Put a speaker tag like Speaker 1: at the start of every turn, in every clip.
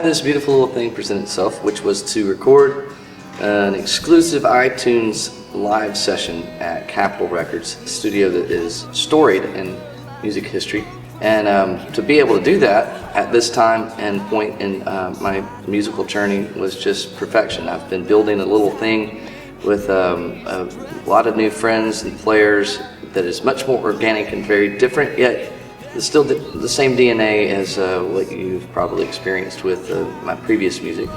Speaker 1: had this beautiful little thing present itself, which was to record an exclusive iTunes live session at Capitol Records, a studio that is storied in music history. And to be able to do that at this time and point in my musical journey was just perfection. I've been building a little thing with a lot of new friends and players that is much more organic and very different, yet it's still the same DNA as what you've probably experienced with my previous music.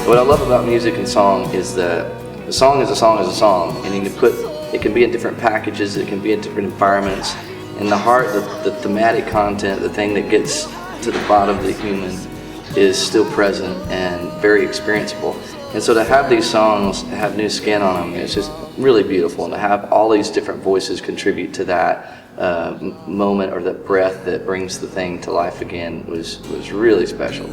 Speaker 1: What I love about music and song is that a song is a song is a song, and it can be in different packages, it can be in different environments, and the heart, the thematic content, the thing that gets to the bottom of the human is still present and very experienceable. And so to have these songs have new skin on them, it's just really beautiful, and to have all these different voices contribute to that moment or that breath that brings the thing to life again was really special.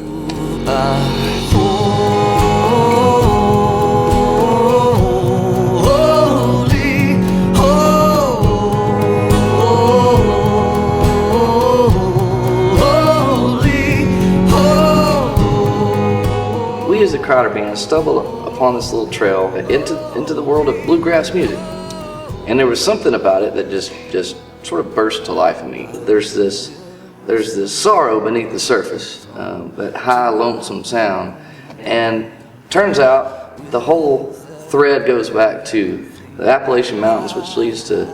Speaker 1: We as a Crowder band stumbled upon this little trail into the world of bluegrass music, and there was something about it that just sort of burst to life in me. There's this sorrow beneath the surface, that high lonesome sound, and turns out the whole thread goes back to the Appalachian Mountains, which leads to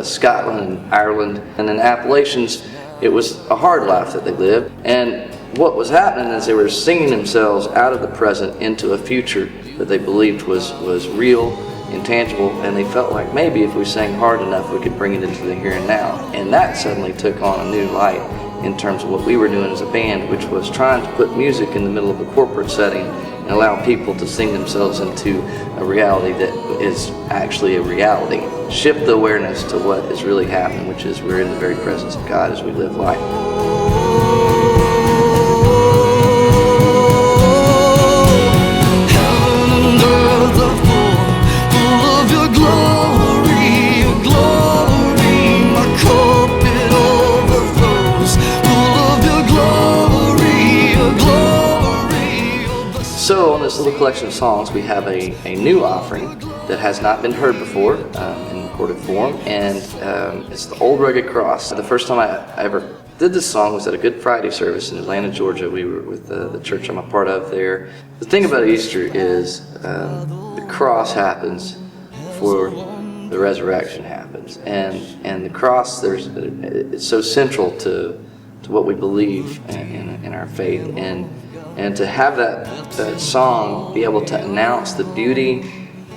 Speaker 1: Scotland and Ireland. And in the Appalachians, it was a hard life that they lived, and what was happening is they were singing themselves out of the present into a future that they believed was real, intangible, and they felt like maybe if we sang hard enough we could bring it into the here and now. And that suddenly took on a new light in terms of what we were doing as a band, which was trying to put music in the middle of a corporate setting and allow people to sing themselves into a reality that is actually a reality. Shift the awareness to what is really happening, which is we're in the very presence of God as we live life. So on this little collection of songs, we have a new offering that has not been heard before in recorded form, and it's the Old Rugged Cross. The first time I ever did this song was at a Good Friday service in Atlanta, Georgia. We were with the church I'm a part of there. The thing about Easter is the cross happens for the resurrection happens, and the cross it's so central to what we believe in our faith, and to have that song be able to announce the beauty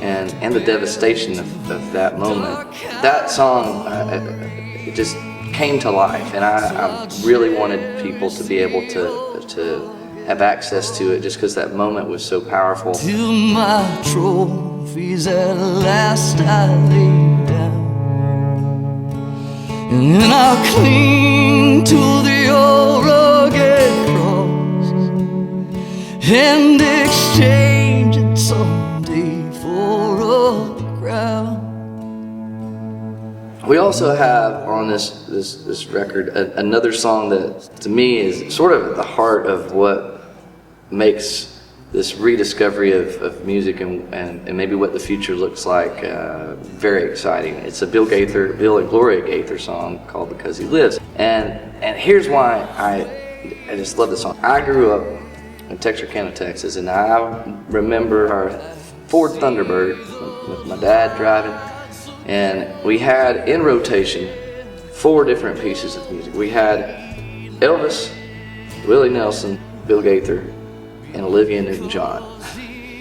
Speaker 1: and the devastation of that moment. That song, it just came to life, and I really wanted people to be able to have access to it just because that moment was so powerful.
Speaker 2: Till my trophies at last I lay down, and then I'll cling to the old rugged cross and exchange it someday for a crown.
Speaker 1: We also have on this record another song that to me is sort of at the heart of what makes this rediscovery of music and maybe what the future looks like very exciting. It's a Bill and Gloria Gaither song called Because He Lives. And here's why I just love this song. I grew up in Texarkana, Texas, and I remember our Ford Thunderbird with my dad driving, and we had in rotation 4 different pieces of music. We had Elvis, Willie Nelson, Bill Gaither, and Olivia Newton-John.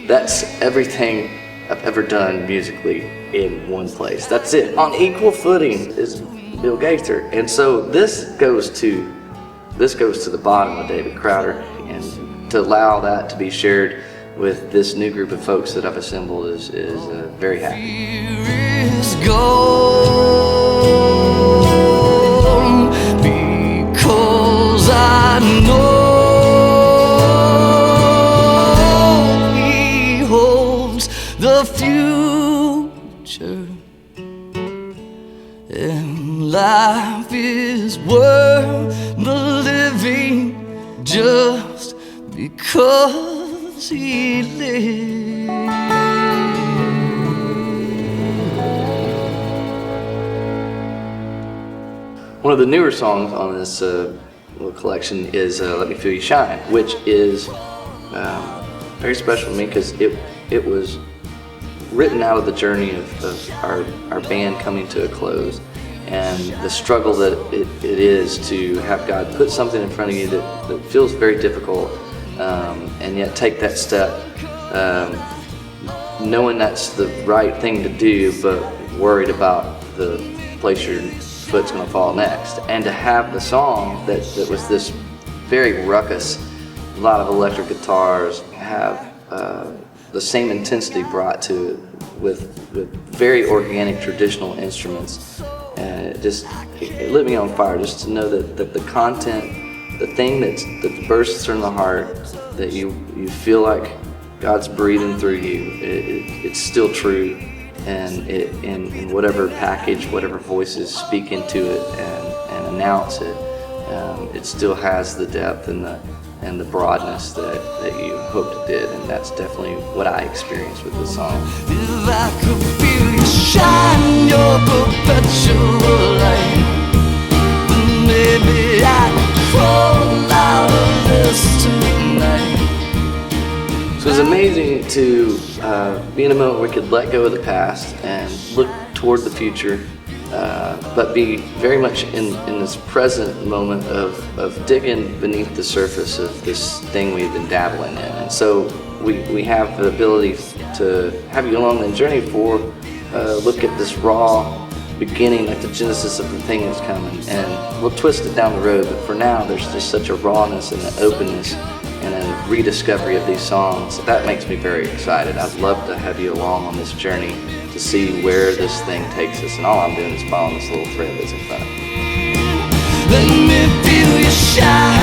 Speaker 1: That's everything I've ever done musically in one place. That's it. On equal footing is Bill Gaither. And so this goes to the bottom of David Crowder, and to allow that to be shared with this new group of folks that I've assembled is very happy.
Speaker 2: Because I know He holds future. And life is worth the living just because he lives.
Speaker 1: One of the newer songs on this little collection is Let Me Feel You Shine, which is very special to me because it was written out of the journey of our band coming to a close and the struggle that it is to have God put something in front of you that feels very difficult, and yet take that step knowing that's the right thing to do, but worried about the place your foot's going to fall next. And to have the song that was this very ruckus, a lot of electric guitars, have the same intensity brought to it with very organic traditional instruments. And it lit me on fire just to know that the content, the thing that bursts from the heart, that you feel like God's breathing through you, it's still true, and in whatever package, whatever voices speak into it and announce it, it still has the depth and the broadness that you hoped it did, and that's definitely what I experienced with this song.
Speaker 2: If I could feel you shine your perpetual light, then maybe I'd crawl out of this tonight.
Speaker 1: So it's amazing to be in a moment where we could let go of the past and look toward the future, but be very much in this present moment of digging beneath the surface of this thing we've been dabbling in. And so we have the ability to have you along the journey for look at this raw beginning, like the genesis of the thing that's coming, and we'll twist it down the road. But for now, there's just such a rawness and an openness and a rediscovery of these songs. That makes me very excited. I'd love to have you along on this journey to see where this thing takes us, and all I'm doing is following this little thread that's in front of me.
Speaker 2: Let me feel you shine.